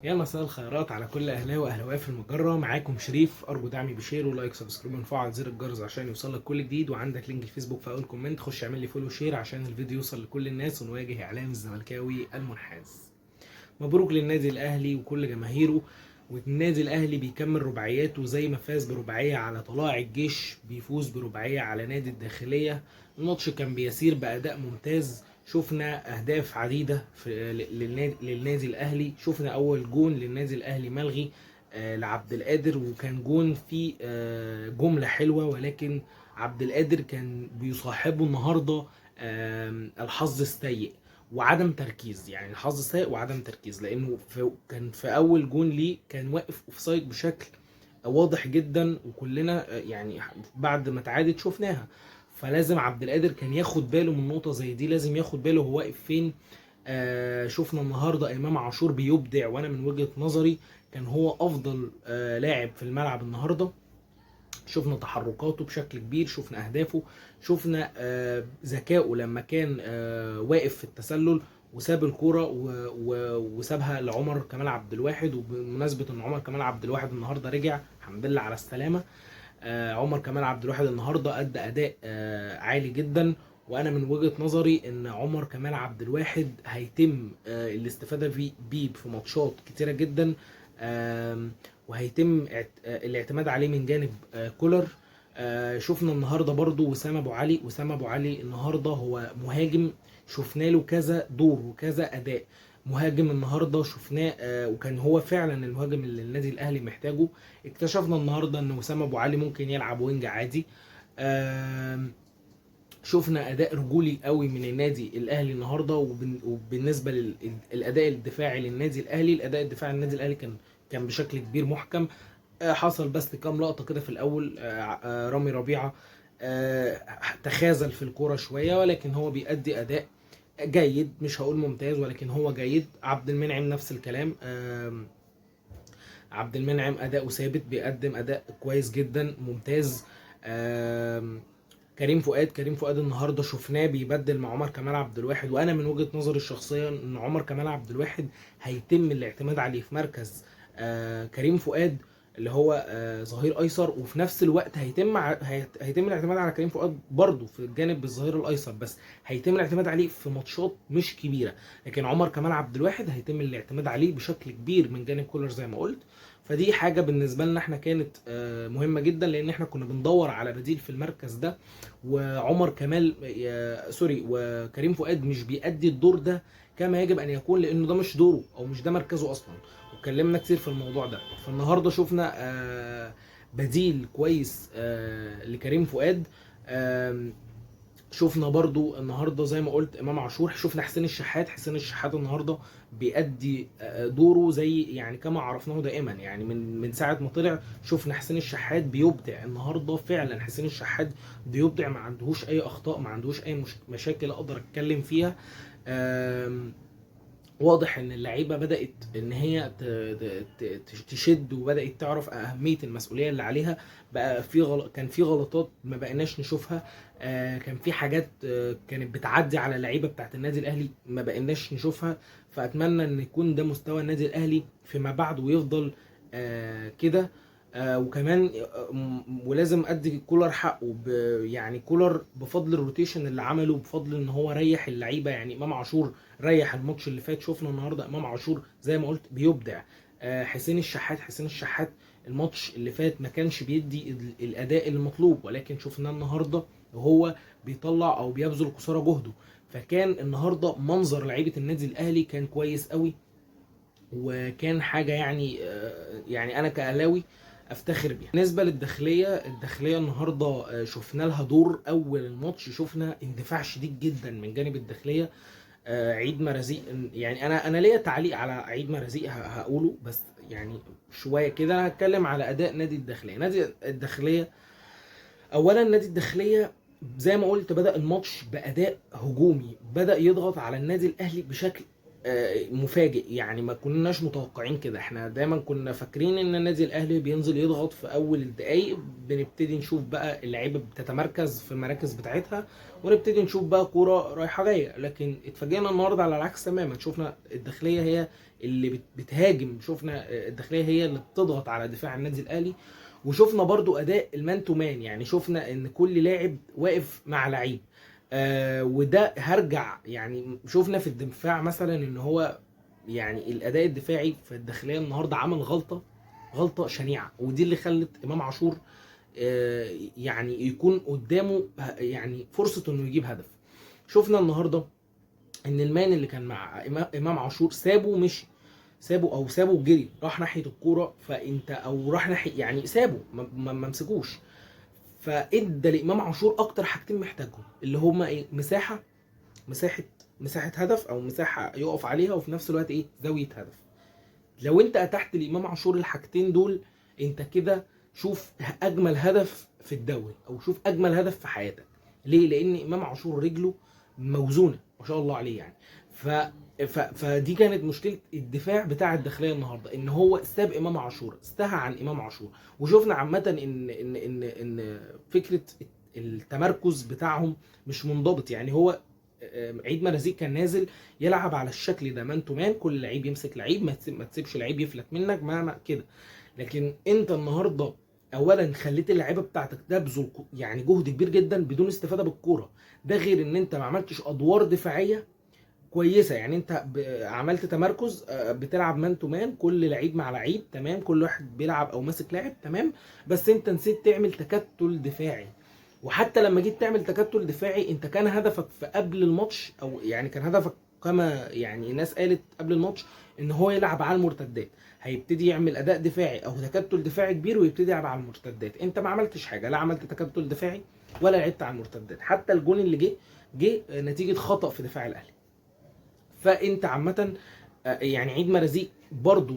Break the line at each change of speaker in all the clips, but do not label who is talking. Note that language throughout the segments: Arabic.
يا مساء الخيرات على كل اهلاوي واهلاويه في المجره. معاكم شريف، ارجو دعمي بشير ولايك سبسكرايب وفعل زر الجرس عشان يوصلك كل جديد، وعندك لينك الفيسبوك في اول كومنت، خش اعمل لي فولو شير عشان الفيديو يوصل لكل الناس ونواجه اعلام الزملكاوي المنحاز. مبروك للنادي الاهلي وكل جماهيره، والنادي الاهلي بيكمل رباعياته زي ما فاز برباعيه على طلائع الجيش بيفوز برباعيه على نادي الداخليه. الماتش كان بيسير باداء ممتاز، شفنا اهداف عديده للنادي الاهلي. شفنا اول جون للنادي الاهلي ملغي لعبد القادر، وكان جون فيه جمله حلوه، ولكن عبد القادر كان بيصاحبه النهارده الحظ السيء وعدم تركيز. يعني الحظ سيء وعدم تركيز، لانه كان في اول جون ليه كان واقف اوفسايد بشكل واضح جدا، وكلنا يعني بعد ما اتعادت شفناها. فلازم عبد القادر كان ياخد باله من نقطه زي دي، لازم ياخد باله هو واقف فين. شفنا النهارده امام عاشور بيبدع، وانا من وجهة نظري كان هو افضل لاعب في الملعب النهارده. شفنا تحركاته بشكل كبير، شفنا اهدافه، شفنا ذكائه لما كان واقف في التسلل وساب الكوره وسابها لعمر كمال عبد الواحد. وبمناسبه ان عمر كمال عبد الواحد النهارده رجع، الحمد لله على السلامه. عمر كمال عبد الواحد النهارده ادى اداء عالي جدا، وانا من وجهة نظري ان عمر كمال عبد الواحد هيتم الاستفاده بيه في ماتشات كتيره جدا، وهيتم الاعتماد عليه من جانب كولر. شفنا النهارده برضو وسام ابو علي النهارده هو مهاجم، شفنا له كذا دور وكذا اداء. مهاجم النهارده شفناه وكان هو فعلا المهاجم اللي النادي الاهلي محتاجه. اكتشفنا النهارده ان وسام ابو علي ممكن يلعب وينج عادي. شفنا اداء رجولي قوي من النادي الاهلي النهارده. وبالنسبه للاداء الدفاعي للنادي الاهلي، الاداء الدفاعي للنادي الاهلي كان بشكل كبير محكم. حصل بس كام لقطه كده في الاول. رامي ربيعه تخاذل في الكوره شويه، ولكن هو بيأدي اداء جيد، مش هقول ممتاز ولكن هو جيد. عبد المنعم نفس الكلام. عبد المنعم اداؤه ثابت، بيقدم اداء كويس جدا ممتاز. كريم فؤاد النهارده شفناه بيبدل مع عمر كمال عبد الواحد، وانا من وجهة نظري الشخصيه ان عمر كمال عبد الواحد هيتم الاعتماد عليه في مركز كريم فؤاد اللي هو ظهير ايسر، وفي نفس الوقت هيتم الاعتماد على كريم فؤاد برضه في الجانب الظهير الايسر، بس هيتم الاعتماد عليه في ماتشات مش كبيره. لكن عمر كمال عبد الواحد هيتم الاعتماد عليه بشكل كبير من جانب كولر زي ما قلت. فدي حاجه بالنسبه لنا احنا كانت مهمه جدا، لان احنا كنا بندور على بديل في المركز ده، وعمر كمال سوري وكريم فؤاد مش بيأدي الدور ده كما يجب ان يكون، لانه ده مش دوره او مش ده مركزه اصلا. واتكلمنا كتير في الموضوع ده. فالنهارده شفنا بديل كويس لكريم فؤاد. شفنا برضو النهارده زي ما قلت امام عاشور، شفنا حسين الشحات النهارده بيأدي دوره زي يعني كما عرفناه دائما. يعني من ساعه ما طلع شفنا حسين الشحات بيبدع. النهارده فعلا حسين الشحات بيبدع، ما عندهوش اي اخطاء، ما عندهوش اي مشاكل اقدر اتكلم فيها. واضح ان اللعيبه بدات ان هي تشد، وبدات تعرف اهميه المسؤوليه اللي عليها. بقى كان في غلطات ما بقيناش نشوفها. كان في حاجات كانت بتعدي على اللعيبه بتاعت النادي الاهلي ما بقيناش نشوفها. فاتمنى ان يكون ده مستوى النادي الاهلي فيما بعد ويفضل كده. وكمان ولازم ادي كولر حقه. يعني كولر بفضل الروتيشن اللي عمله، بفضل ان هو ريح اللعيبه. يعني امام عاشور ريح الماتش اللي فات، شفنا النهارده امام عاشور زي ما قلت بيبدع. حسين الشحات الماتش اللي فات ما كانش بيدي الاداء المطلوب، ولكن شفناه النهارده وهو بيطلع او بيبذل قصارى جهده. فكان النهارده منظر لعيبه النادي الاهلي كان كويس قوي، وكان حاجه يعني انا كاهلاوي افتخر بيها. بالنسبه الداخليه النهارده شفنا لها دور. اول الماتش شفنا اندفاع شديد جدا من جانب الداخليه. عيد مرازيق. يعني انا ليا تعليق على عيد مرازيق هقوله، بس يعني شويه كده انا هتكلم على اداء نادي الداخليه. اولا نادي الداخليه زي ما قلت بدأ الماتش بأداء هجومي، بدأ يضغط على النادي الأهلي بشكل مفاجئ، يعني ما كناش متوقعين كده. احنا دايما كنا فاكرين ان النادي الاهلي بينزل يضغط في اول الدقايق، بنبتدي نشوف بقى اللعيبه بتتمركز في المراكز بتاعتها، ونبتدي نشوف بقى كوره رايحه جايه. لكن اتفاجئنا النهارده على العكس تماما، شفنا الداخليه هي اللي بتهاجم، شفنا الداخليه هي اللي بتضغط على دفاع النادي الاهلي. وشفنا برضو اداء المان تو مان، يعني شفنا ان كل لاعب واقف مع لعيب. وده هرجع، يعني شفنا في الدفاع مثلا ان هو يعني الاداء الدفاعي في الداخليه النهارده عمل غلطه شنيعه، ودي اللي خلت امام عاشور يعني يكون قدامه يعني فرصه انه يجيب هدف. شفنا النهارده ان المان اللي كان مع امام عاشور سابه ومشي، سابه وجري راح ناحيه الكوره، فانت او راح ناحيه يعني سابه ما مسكوش. فادى لامام عاشور اكتر حاجتين محتاجهم، اللي هما ايه؟ مساحه مساحه هدف، او مساحه يقف عليها، وفي نفس الوقت ايه؟ زاويه هدف. لو انت اتحت لامام عاشور الحاجتين دول، انت كده شوف اجمل هدف في الدوري، او شوف اجمل هدف في حياتك. ليه؟ لان امام عاشور رجله موزونه ما شاء الله عليه يعني. ف فدي كانت مشكله الدفاع بتاع الداخليه النهارده، ان هو ساب امام عاشور، استهى عن امام عاشور. وشفنا عامه ان فكره التمركز بتاعهم مش منضبط. يعني هو عيد مرزيق كان نازل يلعب على الشكل ده، مان تو مان، كل لعيب يمسك لعيب، ما تسيبش لعيب يفلت منك ما كده. لكن انت النهارده اولا خليت اللعيبه بتاعتك تبذل يعني جهد كبير جدا بدون استفاده بالكوره. ده غير ان انت ما عملتش ادوار دفاعيه كويسه. يعني انت عملت تمركز، بتلعب مان تو مان، كل لعيب مع لعيب تمام، كل واحد بيلعب او ماسك لاعب تمام، بس انت نسيت تعمل تكتل دفاعي. وحتى لما جيت تعمل تكتل دفاعي، انت كان هدفك في قبل الماتش، او يعني كان هدفك كما يعني الناس قالت قبل الماتش، ان هو يلعب على المرتدات، هيبتدي يعمل اداء دفاعي او تكتل دفاعي كبير ويبتدي يلعب على المرتدات. انت ما عملتش حاجه، لا عملت تكتل دفاعي ولا لعبت على المرتدات. حتى الجون اللي جه نتيجه خطا في دفاع الاهلي. فانت عامه يعني عيد مرزيق برضو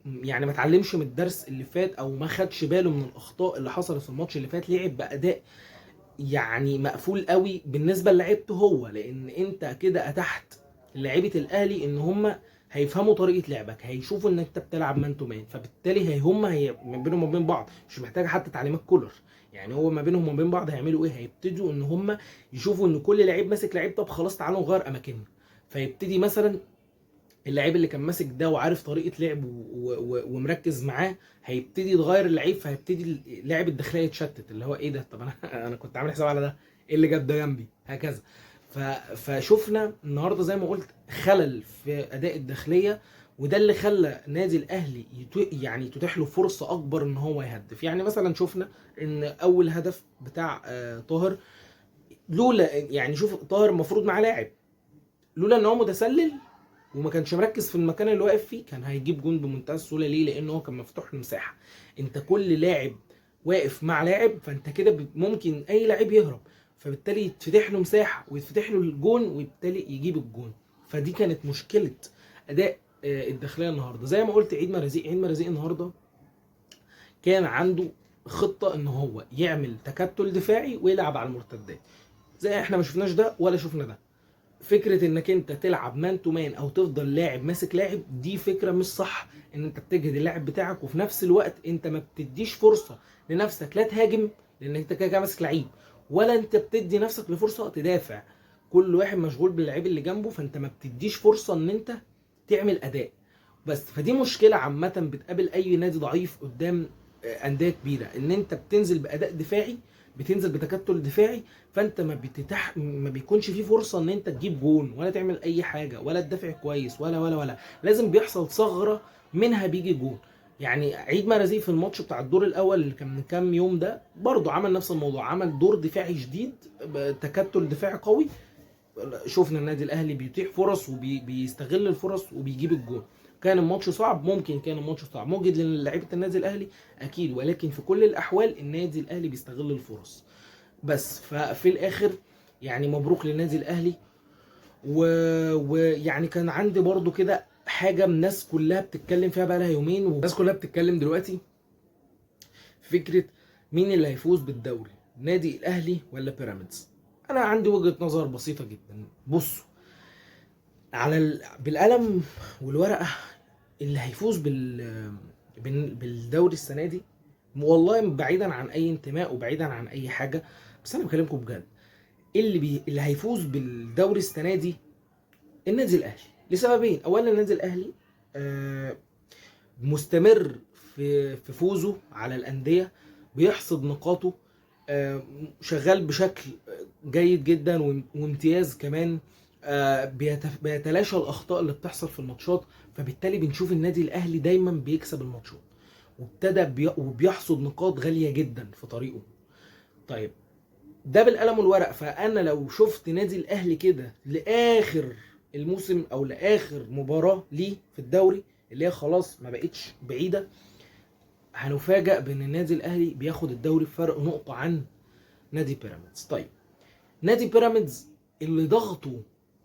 يعني ما اتعلمش من الدرس اللي فات، او ما خدش باله من الاخطاء اللي حصلت في الماتش اللي فات. لعب باداء يعني مقفول قوي بالنسبه للعيبته هو، لان انت كده اتحت لعيبه الاهلي ان هم هيفهموا طريقه لعبك، هيشوفوا ان انت بتلعب مان تو مان، فبالتالي هي ما بينهم وبين بعض مش محتاجه حتى تعليمات كولر. يعني هو ما بينهم وبين بعض هيعملوا ايه؟ هيبتدوا ان هم يشوفوا ان كل لعيب ماسك لعيب، طب خلاص تعالوا نغير اماكننا. فيبتدي مثلا اللعيب اللي كان ماسك ده وعارف طريقه لعب ومركز معاه، هيبتدي يتغير اللعيب، فهيبتدي لاعب الداخليه يتشتت، اللي هو ايه ده؟ طب انا انا كنت عامل حساب على ده، ايه اللي جاب ده جنبي؟ هكذا. فشفنا النهارده زي ما قلت خلل في اداء الداخليه، وده اللي خلى نادي الاهلي يعني تتيح له فرصه اكبر ان هو يهدف. يعني مثلا شفنا ان اول هدف بتاع طاهر، لولا يعني شوف طاهر المفروض معاه لاعب، لولا ان هو متسلل وما كانش مركز في المكان اللي واقف فيه، كان هيجيب جون بمنتهى السهوله. ليه؟ لان هو كان مفتوح له مساحه. انت كل لاعب واقف مع لاعب، فانت كده ممكن اي لاعب يهرب، فبالتالي يتفتح له مساحه ويتفتح له الجون، وبالتالي يجيب الجون. فدي كانت مشكله اداء الداخليه النهارده. زي ما قلت عيد مرزيق النهارده كان عنده خطه ان هو يعمل تكتل دفاعي ويلعب على المرتدات. زي احنا ما شفناش ده ولا شفنا ده. فكره انك انت تلعب مان تو مان او تفضل لاعب ماسك لاعب، دي فكره مش صح. ان انت بتجهد اللاعب بتاعك وفي نفس الوقت انت ما بتديش فرصه لنفسك لا تهاجم، لان انت كده ماسك لعيب، ولا انت بتدي نفسك لفرصه تدافع. كل واحد مشغول باللعيب اللي جنبه، فانت ما بتديش فرصه ان انت تعمل اداء. بس فدي مشكله عامه بتقابل اي نادي ضعيف قدام انديه كبيره، ان انت بتنزل باداء دفاعي، بتنزل بتكتل دفاعي، فانت ما بيكونش فيه فرصه ان انت تجيب جون ولا تعمل اي حاجه ولا تدافع كويس ولا لازم بيحصل ثغره منها بيجي جون. يعني عيد مرزيق في الماتش بتاع الدور الاول اللي كان من كام يوم ده برضه عمل نفس الموضوع، عمل دور دفاعي شديد، تكتل دفاعي قوي. شفنا النادي الاهلي بيتيح فرص وبيستغل الفرص وبيجيب الجون. كان الماتش صعب، ممكن كان الماتش صعب مجهد للاعيبه النادي الاهلي اكيد، ولكن في كل الاحوال النادي الاهلي بيستغل الفرص. بس ففي الاخر يعني مبروك للنادي الاهلي. ويعني كان عندي برضو كده حاجه الناس كلها بتتكلم فيها بقى لها يومين، والناس كلها بتتكلم دلوقتي، فكره مين اللي هيفوز بالدوري، نادي الاهلي ولا بيراميدز؟ انا عندي وجهه نظر بسيطه جدا. بصوا، بالقلم والورقه اللي هيفوز بالدوري السنه دي، والله بعيدا عن اي انتماء وبعيدا عن اي حاجه، بس انا بكلمكم بجد، اللي هيفوز بالدوري السنه دي النادي الاهلي، لسببين. اولا النادي الاهلي مستمر في فوزه على الانديه، بيحصد نقاطه، شغال بشكل جيد جدا وامتياز كمان، بيتلاشى الاخطاء اللي بتحصل في الماتشات، فبالتالي بنشوف النادي الاهلي دايما بيكسب الماتشات، وبيحصد نقاط غاليه جدا في طريقه. طيب ده بالقلم والورق. فانا لو شفت نادي الاهلي كده لاخر الموسم او لاخر مباراه ليه في الدوري اللي هي خلاص ما بقتش بعيده، هنفاجئ بان النادي الاهلي بياخد الدوري بفرق نقطه عن نادي بيراميدز. طيب نادي بيراميدز اللي ضغطه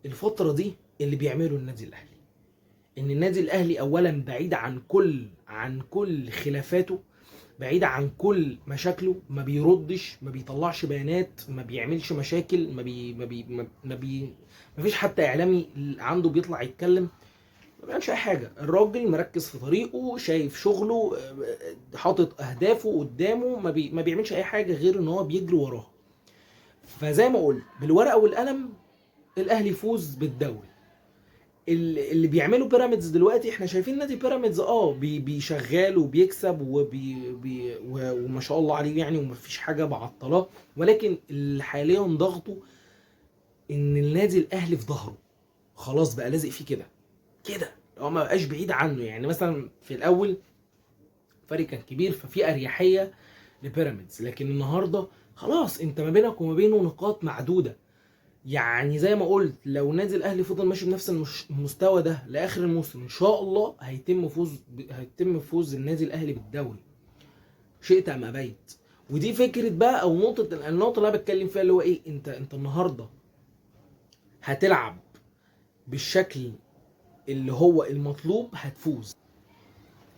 الفتره دي اللي بيعمله النادي الاهلي، ان النادي الاهلي اولا بعيد عن كل خلافاته، بعيد عن كل مشاكله، ما بيردش، ما بيطلعش بيانات، ما بيعملش مشاكل، ما فيش حتى اعلامي عنده بيطلع يتكلم، ما بيعملش اي حاجه. الراجل مركز في طريقه، شايف شغله، حاطط اهدافه قدامه، ما بيعملش اي حاجه غير ان هو بيجري وراها. فزي ما قلت بالورقه والقلم الاهلي يفوز بالدوري. اللي بيعمله بيراميدز دلوقتي، احنا شايفين نادي بيراميدز بيشغال وبيكسب وما شاء الله عليه يعني، ومفيش حاجه بعطلاه، ولكن اللي حاليا ضغطه ان النادي الاهلي في ظهره، خلاص بقى لازق فيه كده هو ما بقاش بعيد عنه. يعني مثلا في الاول فريق كان كبير ففي اريحيه لبيراميدز، لكن النهارده خلاص انت ما بينك وما بينه نقاط معدوده. يعني زي ما قلت لو النادي الاهلي فضل ماشي بنفس المستوى ده لاخر الموسم ان شاء الله هيتم فوز النادي الاهلي بالدوري، شئت ام ابيت. ودي فكره بقى او النقطه اللي انا بتكلم فيها، اللي هو ايه، انت النهارده هتلعب بالشكل اللي هو المطلوب هتفوز.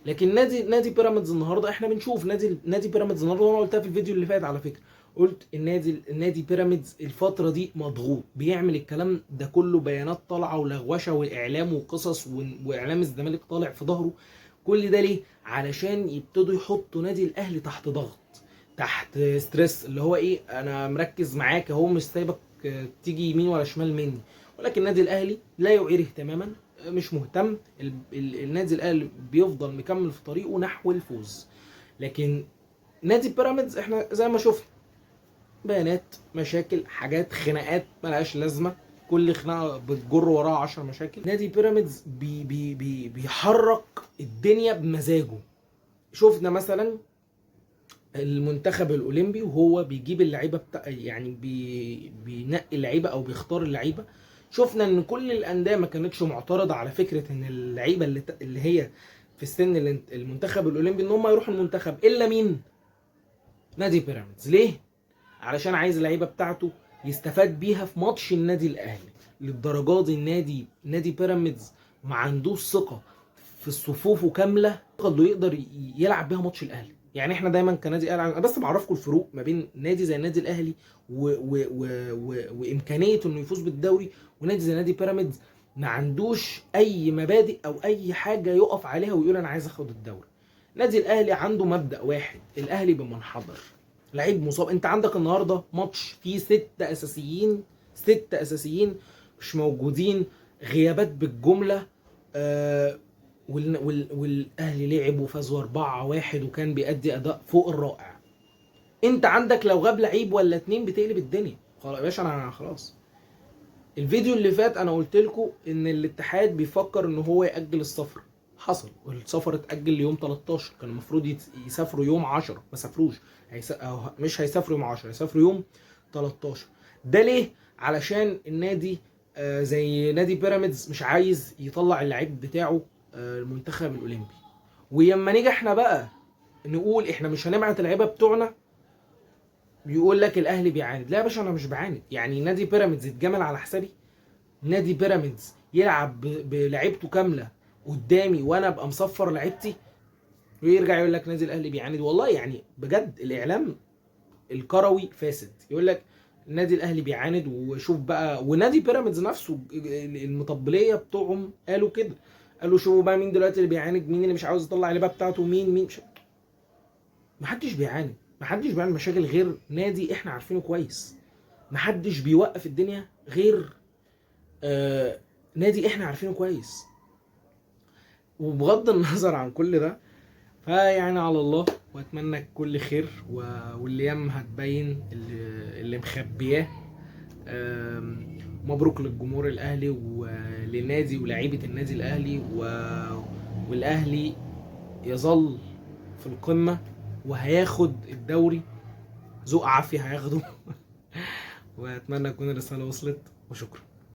لكن نادي بيراميدز النهارده احنا بنشوف نادي بيراميدز النهارده، وانا قلتها في الفيديو اللي فات على فكره، قلت النادي بيراميدز الفتره دي مضغوط، بيعمل الكلام ده كله بيانات طالعه ولغوشه واعلام وقصص واعلام الزمالك طالع في ظهره. كل ده ليه؟ علشان يبتدوا يحطوا نادي الاهلي تحت ضغط، تحت ستريس، اللي هو ايه، انا مركز معاك اهو مش سايبك تيجي يمين ولا شمال مني. ولكن النادي الاهلي لا يعير اهتماما، مش مهتم. النادي الاهلي بيفضل مكمل في طريقه نحو الفوز. لكن نادي بيراميدز احنا زي ما شفنا بيانات، مشاكل، حاجات، خناقات ملهاش لازمه، كل خناقه بتجر وراها 10 مشاكل. نادي بيراميدز بيحرك الدنيا بمزاجه. شفنا مثلا المنتخب الاولمبي وهو بيجيب اللعيبه يعني بينقي اللعيبه او بيختار اللعيبه، شفنا ان كل الانديه ما كانتش معترضه على فكره ان اللعيبه اللي هي في السن المنتخب الاولمبي ان هم يروحوا المنتخب، الا مين؟ نادي بيراميدز. ليه؟ علشان عايز اللعيبه بتاعته يستفاد بيها في ماتش النادي الاهلي. للدرجه دي نادي بيراميدز ما عندوش ثقه في صفوفه كامله انه يقدر يلعب بيها ماتش الاهلي. يعني احنا دايما كنادي اهلي، انا بس بعرفكم الفروق ما بين نادي زي النادي الاهلي وامكانيه انه يفوز بالدوري، ونادي زي نادي بيراميدز ما عندوش اي مبادئ او اي حاجه يقف عليها ويقول انا عايز اخد الدوري. نادي الاهلي عنده مبدأ واحد، الاهلي بمنحدر، لعيب مصاب. انت عندك النهارده ماتش فيه 6 اساسيين مش موجودين، غيابات بالجمله. والاهلي لعب وفاز 4-1 وكان بيأدي اداء فوق الرائع. انت عندك لو غاب لعيب ولا 2 بتقلب الدنيا. خلاص يا باشا، انا خلاص. الفيديو اللي فات انا قلت لكم ان الاتحاد بيفكر ان هو يأجل السفر، حصل والسفر اتأجل ليوم 13، كان المفروض يسافروا يوم 10، ما سافروش. مش هيسافروا يوم 10، هيسافروا يوم 13. ده ليه؟ علشان النادي زي نادي بيراميدز مش عايز يطلع اللعيب بتاعه المنتخب الاولمبي. ولما نيجي احنا بقى نقول احنا مش هنبعت اللعيبه بتوعنا، بيقول لك الاهلي بيعاند. لا يا باشا، انا مش بعاند. يعني نادي بيراميدز يتجمل على حسابي؟ نادي بيراميدز يلعب بلعيبته كامله قدامي وانا ابقى مصفر لعيبتي ويرجع يقول لك نادي الاهلي بيعاند؟ والله يعني بجد الاعلام الكروي فاسد. يقول لك النادي الاهلي بيعاند، وشوف بقى ونادي بيراميدز نفسه المطبليه بتوعهم قالوا كده، قالوا شوفوا بقى مين دلوقتي اللي بيعاند، مين اللي مش عاوز يطلع اللعبه بتاعته، مين مش. محدش بيعاند، محدش بيعمل مشاكل غير نادي احنا عارفينه كويس، محدش بيوقف الدنيا غير نادي احنا عارفينه كويس. وبغض النظر عن كل ده، فيعني على الله، واتمنى كل خير، والايام هتبين اللي مخبياه. مبروك للجمهور الاهلي ولنادي ولاعيبه النادي الاهلي، والاهلي يظل في القمه وهياخد الدوري ذوق عافيه هياخده. واتمنى تكون الرساله وصلت، وشكرا.